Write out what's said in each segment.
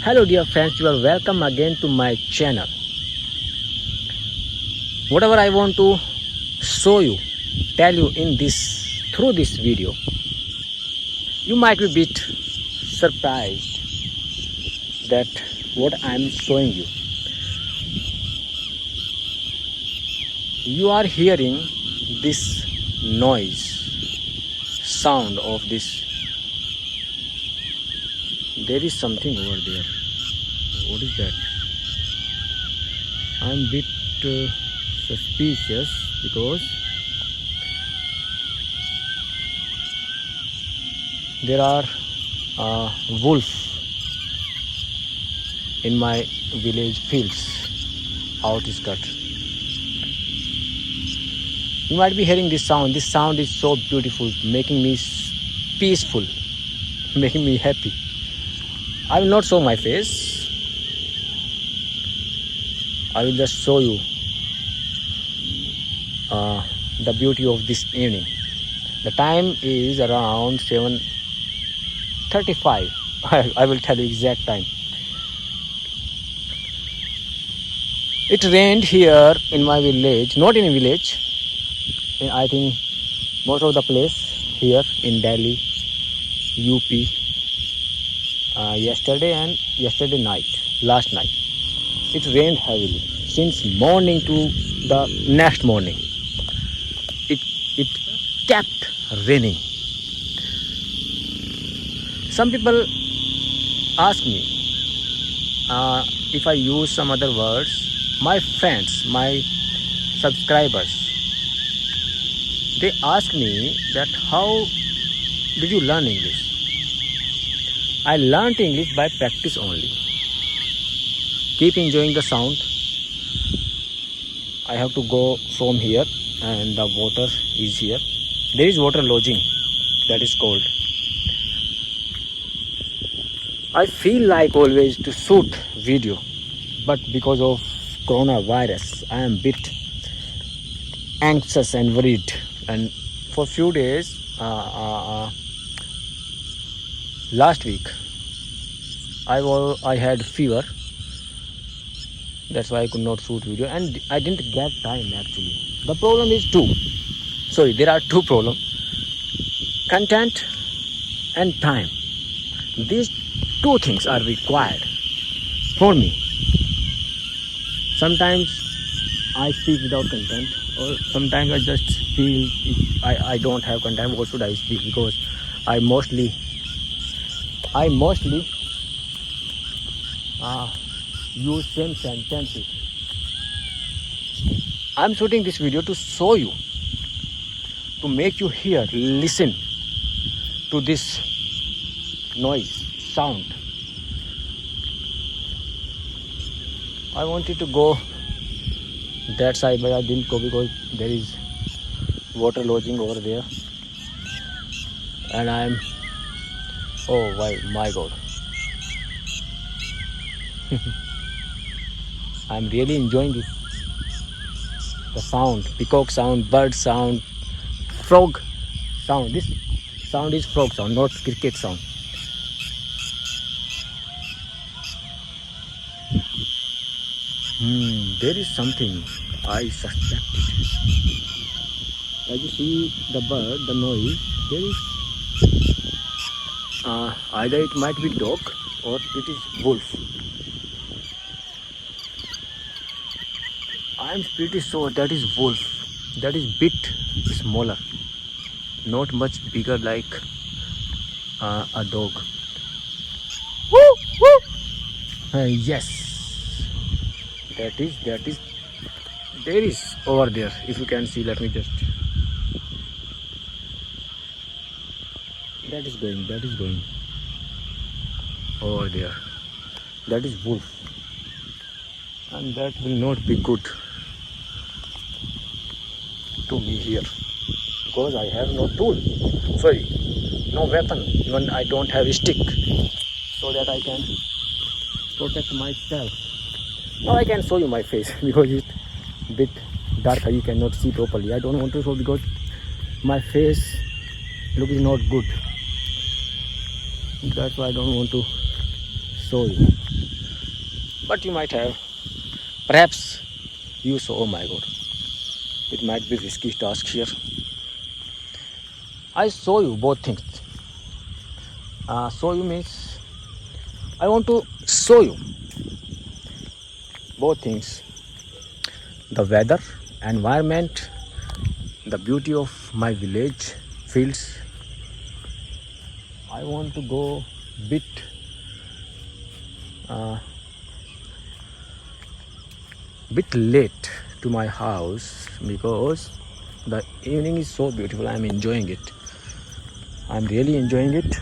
Hello dear friends, you are welcome again to my channel. Whatever I want to show you, tell you through this video, you might be a bit surprised that what I am showing you. You are hearing this noise, sound of this. There is something over there. What is that? I'm a bit suspicious because there are wolves in my village fields outskirts. You might be hearing this sound. This sound is so beautiful, making me peaceful, making me happy. I will not show my face. I will just show you the beauty of this evening. The time is around 7:35. I will tell you exact time. It rained here in my village, not in a village. I think most of the place here in Delhi, UP. Yesterday night, last night, it rained heavily since morning to the next morning. It kept raining. Some people ask me if I use some other words. My friends, my subscribers, they ask me that how did you learn English? I learned English by practice only. Keep enjoying the sound. I have to go from here and the water is here. There is water lodging, that is cold. I feel like always to shoot video, but because of coronavirus, I am a bit anxious and worried. And for few days, last week, I had fever. That's why I could not shoot video, and I didn't get time actually. The problem is there are two problems: content and time. These two things are required for me. Sometimes I speak without content, or sometimes I just feel if I don't have content, what should I speak? Because I mostly use same sentences. I'm shooting this video to show you, to make you hear, listen to this noise, sound. I wanted to go that side, but I didn't go because there is water lodging over there, and my God. I'm really enjoying this. The sound, peacock sound, bird sound, frog sound. This sound is frog sound, not cricket sound. There is something I suspected. As you see the bird, the noise, there is either it might be dog or it is wolf. I am pretty sure that is wolf. That is bit smaller, not much bigger like a dog. Woo, woo. Yes, that is there is over there. If you can see, let me just. That is going over there. That is wolf, and that will not be good to me here, because I have no tool, no weapon, even I don't have a stick, so that I can protect myself. Now I can show you my face because it's a bit darker, you cannot see properly. I don't want to show because my face look is not good. That's why I don't want to show you. but you might have. Perhaps you saw. Oh my God, it might be risky task here. I show you both things. Show you means I want to show you both things: the weather, environment, the beauty of my village, fields. I want to go bit uh, late to my house because the evening is so beautiful. I'm enjoying it. I'm really enjoying it.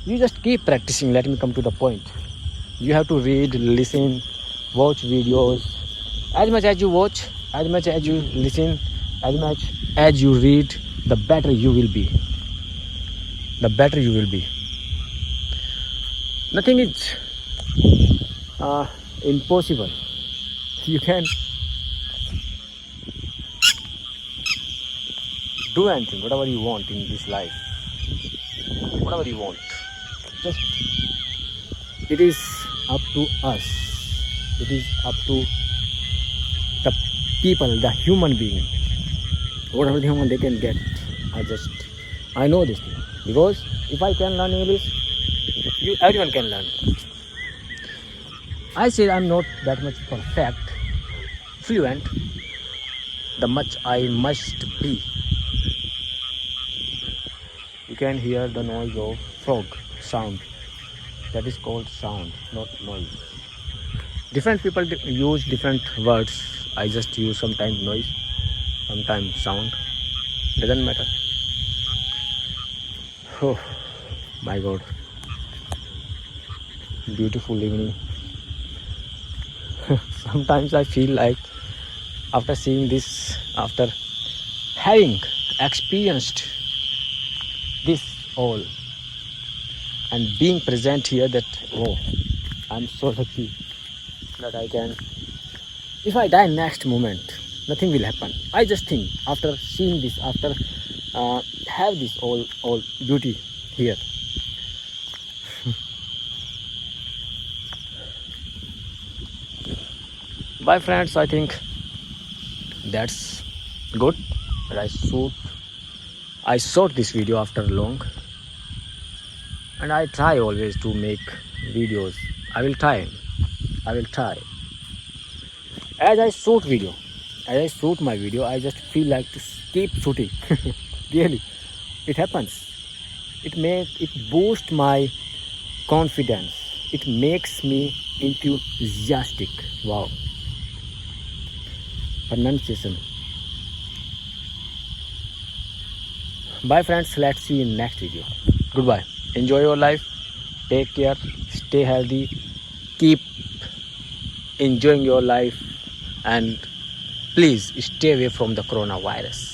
You just keep practicing. Let me come to the point. You have to read, listen, watch videos. As much as you watch, as much as you listen, as much as you read, the better you will be. The better you will be. Nothing is impossible. You can do anything, whatever you want in this life. Whatever you want. Just it is up to us. It is up to the people, the human being. Whatever they can get. I know this thing. Because if I can learn English, everyone can learn. I say I'm not that much perfect, fluent, the much I must be. You can hear the noise of frog sound. That is called sound, not noise. Different people use different words. I just use sometimes noise, sometimes sound. Doesn't matter. Oh my God. Beautiful evening. Sometimes I feel like after seeing this, after having experienced this all and being present here, that I'm so lucky that I can, if I die next moment, nothing will happen. I just think after seeing this, after have this all beauty here. Bye friends, I think that's good. I shot this video after long, and I try always to make videos. I will try. As I shoot my video, I just feel like to keep shooting. Really, it happens. It boosts my confidence. It makes me enthusiastic. Wow. Pronunciation. Bye friends, let's see you in next video. Goodbye. Enjoy your life. Take care. Stay healthy. Keep enjoying your life, and please stay away from the coronavirus.